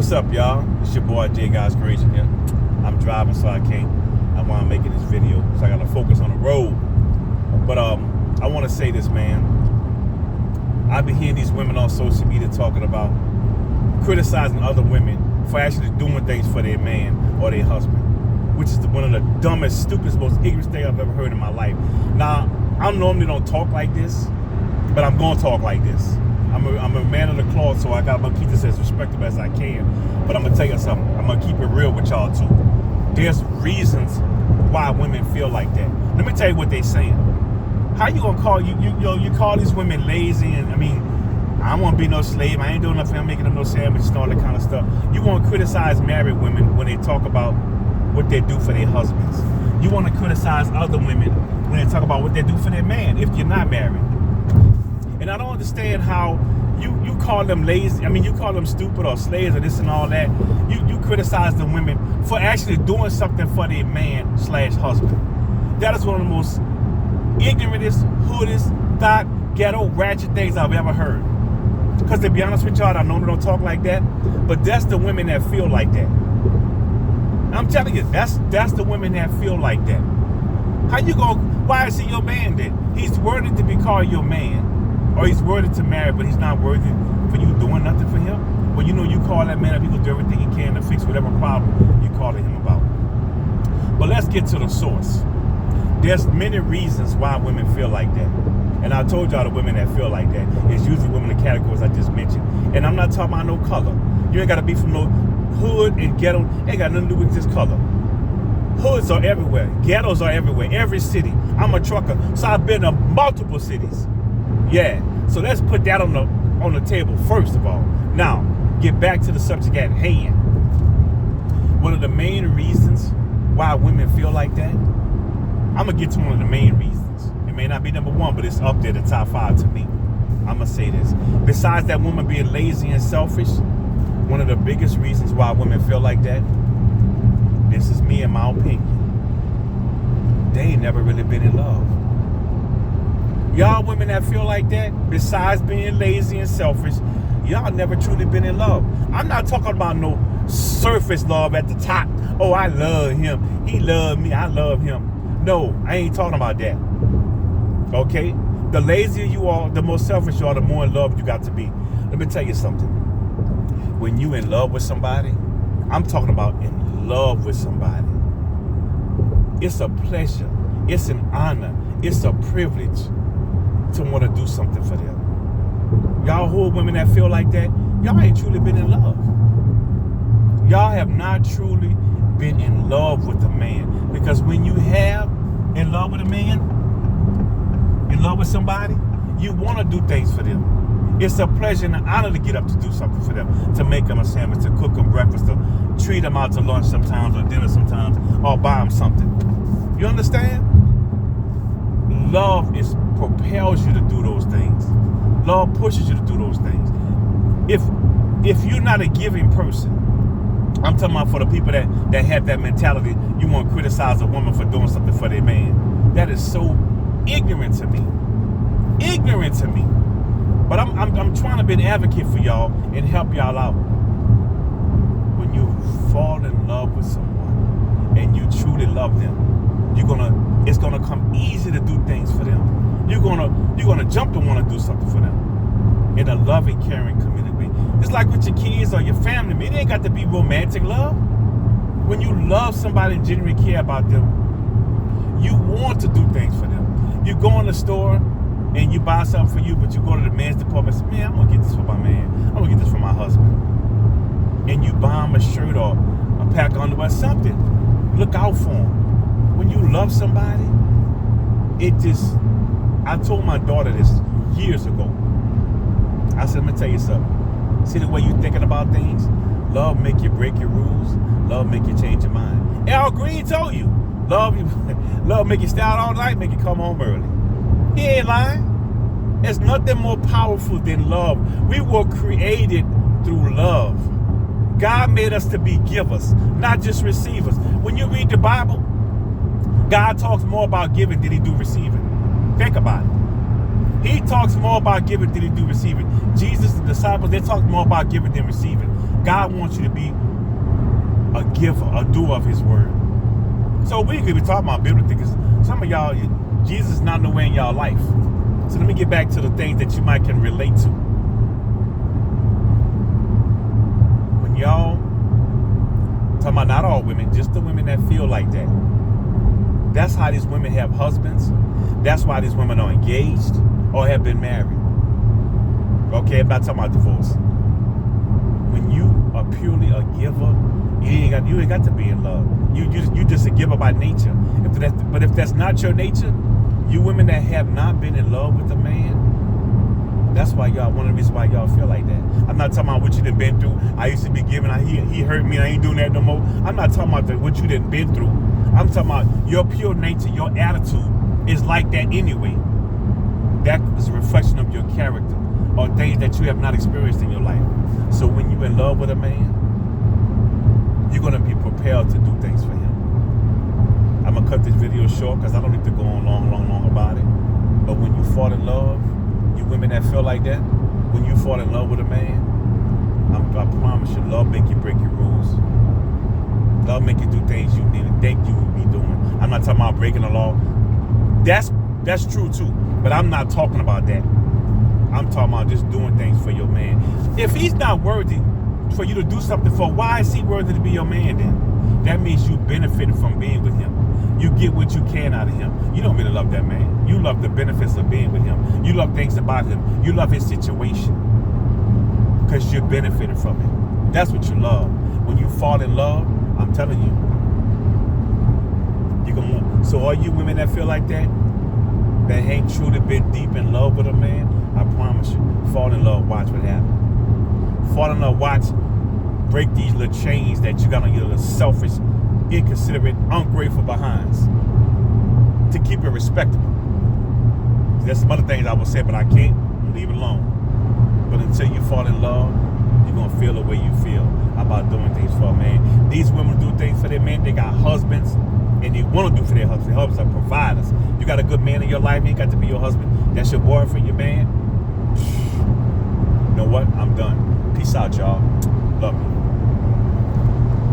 What's up, y'all? It's your boy J God's Creation here. I'm driving, so I want to make this video, so I got to focus on the road. But I want to say this, man. I've been hearing these women on social media talking about criticizing other women for actually doing things for their man or their husband, which is one of the dumbest, stupidest, most ignorant things I've ever heard in my life. Now, I normally don't talk like this, but I'm going to talk like this. I'm a man of the cloth, so I got to keep this as respectable as I can. But I'm going to tell you something. I'm going to keep it real with y'all, too. There's reasons why women feel like that. Let me tell you what they're saying. How you going to call, you call these women lazy, and I mean, I don't want to be no slave. I ain't doing nothing. I'm making them no sandwiches and all that kind of stuff. You want to criticize married women when they talk about what they do for their husbands. You want to criticize other women when they talk about what they do for their man if you're not married. And I don't understand how you call them lazy. I mean, you call them stupid or slaves or this and all that. You criticize the women for actually doing something for their man/husband. That is one of the most ignorantest, hoodest, thought, ghetto, ratchet things I've ever heard. Because to be honest with y'all, I know they don't talk like that, but that's the women that feel like that. I'm telling you, that's the women that feel like that. How you why is he your man then? He's worthy to be called your man. Or he's worthy to marry, but he's not worthy for you doing nothing for him. Well, you know, you call that man up, he will do everything he can to fix whatever problem you're calling him about. But let's get to the source. There's many reasons why women feel like that. And I told y'all the women that feel like that is usually women in the categories I just mentioned. And I'm not talking about no color. You ain't got to be from no hood and ghetto. Ain't got nothing to do with this color. Hoods are everywhere. Ghettos are everywhere. Every city. I'm a trucker, so I've been to multiple cities. Yeah, so let's put that on the table first of all. Now, get back to the subject at hand. One of the main reasons why women feel like that, I'm going to get to one of the main reasons. It may not be number one, but it's up there, the top 5 to me. I'm going to say this. Besides that woman being lazy and selfish, one of the biggest reasons why women feel like that, this is me and my opinion, they ain't never really been in love. Y'all women that feel like that, besides being lazy and selfish, y'all never truly been in love. I'm not talking about no surface love at the top. Oh, I love him. He loved me. I love him. No, I ain't talking about that. Okay? The lazier you are, the more selfish you are, the more in love you got to be. Let me tell you something. When you in love with somebody, I'm talking about in love with somebody. It's a pleasure. It's an honor. It's a privilege to want to do something for them. Y'all hood women that feel like that, y'all ain't truly been in love. Y'all have not truly been in love with a man. Because when you have in love with a man, in love with somebody, you want to do things for them. It's a pleasure and an honor to get up to do something for them, to make them a sandwich, to cook them breakfast, to treat them out to lunch sometimes or dinner sometimes, or buy them something. You understand? Love propels you to do those things. Love pushes you to do those things. If you're not a giving person, I'm talking about for the people that have that mentality, you want to criticize a woman for doing something for their man. That is so ignorant to me. Ignorant to me. But I'm trying to be an advocate for y'all and help y'all out. When you fall in love with someone and you truly love them, it's gonna come easy to do things for them. You're gonna jump to want to do something for them in a loving, caring community. It's like with your kids or your family. Man, it ain't got to be romantic love. When you love somebody and genuinely care about them, you want to do things for them. You go in the store and you buy something for you, but you go to the men's department and say, man, I'm gonna get this for my man. I'm gonna get this for my husband. And you buy him a shirt or a pack of underwear, something. Look out for him. When you love somebody, I told my daughter this years ago. I said, let me tell you something. See the way you're thinking about things? Love make you break your rules. Love make you change your mind. Al Green told you. Love make you stay out all night, make you come home early. He ain't lying. There's nothing more powerful than love. We were created through love. God made us to be givers, not just receivers. When you read the Bible, God talks more about giving than he do receiving. Think about it. He talks more about giving than he do receiving. Jesus, the disciples, they talk more about giving than receiving. God wants you to be a giver, a doer of his word. So we could be talking about biblical because some of y'all, Jesus is not nowhere in y'all life. So let me get back to the things that you might can relate to. When y'all, talking about not all women, just the women that feel like that. That's how these women have husbands. That's why these women are engaged or have been married. Okay, I'm not talking about divorce. When you are purely a giver, you ain't got to be in love. You just a giver by nature. But if that's not your nature, you women that have not been in love with a man, that's why y'all, one of the reasons why y'all feel like that. I'm not talking about what you done been through. I used to be giving, he hurt me, I ain't doing that no more. I'm not talking about what you done been through. I'm talking about your pure nature, your attitude is like that anyway. That is a reflection of your character or things that you have not experienced in your life. So when you're in love with a man, you're going to be prepared to do things for him. I'm going to cut this video short because I don't need to go on long about it. But when you fall in love, you women that feel like that, when you fall in love with a man, I promise you, love make you break your rules. Love make you do things you didn't think you would be doing. I'm not talking about breaking the law. That's true too. But I'm not talking about that. I'm talking about just doing things for your man. If he's not worthy for you to do something for, why is he worthy to be your man then? That means you benefited from being with him. You get what you can out of him. You don't really love that man. You love the benefits of being with him. You love things about him. You love his situation because you benefited from it. That's what you love. When you fall in love, I'm telling you, you can want. So all you women that feel like that ain't truly been deep in love with a man, I promise you, fall in love, watch what happens. Fall in love, watch, break these little chains that you got on your little selfish, inconsiderate, ungrateful behinds to keep it respectable. There's some other things I will say, but I can't leave it alone. But until you fall in love, you're going to feel the way you feel about doing things for a man. These women do things for their men. They got husbands, and they want to do for their husbands. Their husbands are providers. You got a good man in your life, he ain't got to be your husband. That's your boyfriend, your man. You know what? I'm done. Peace out, y'all. Love you.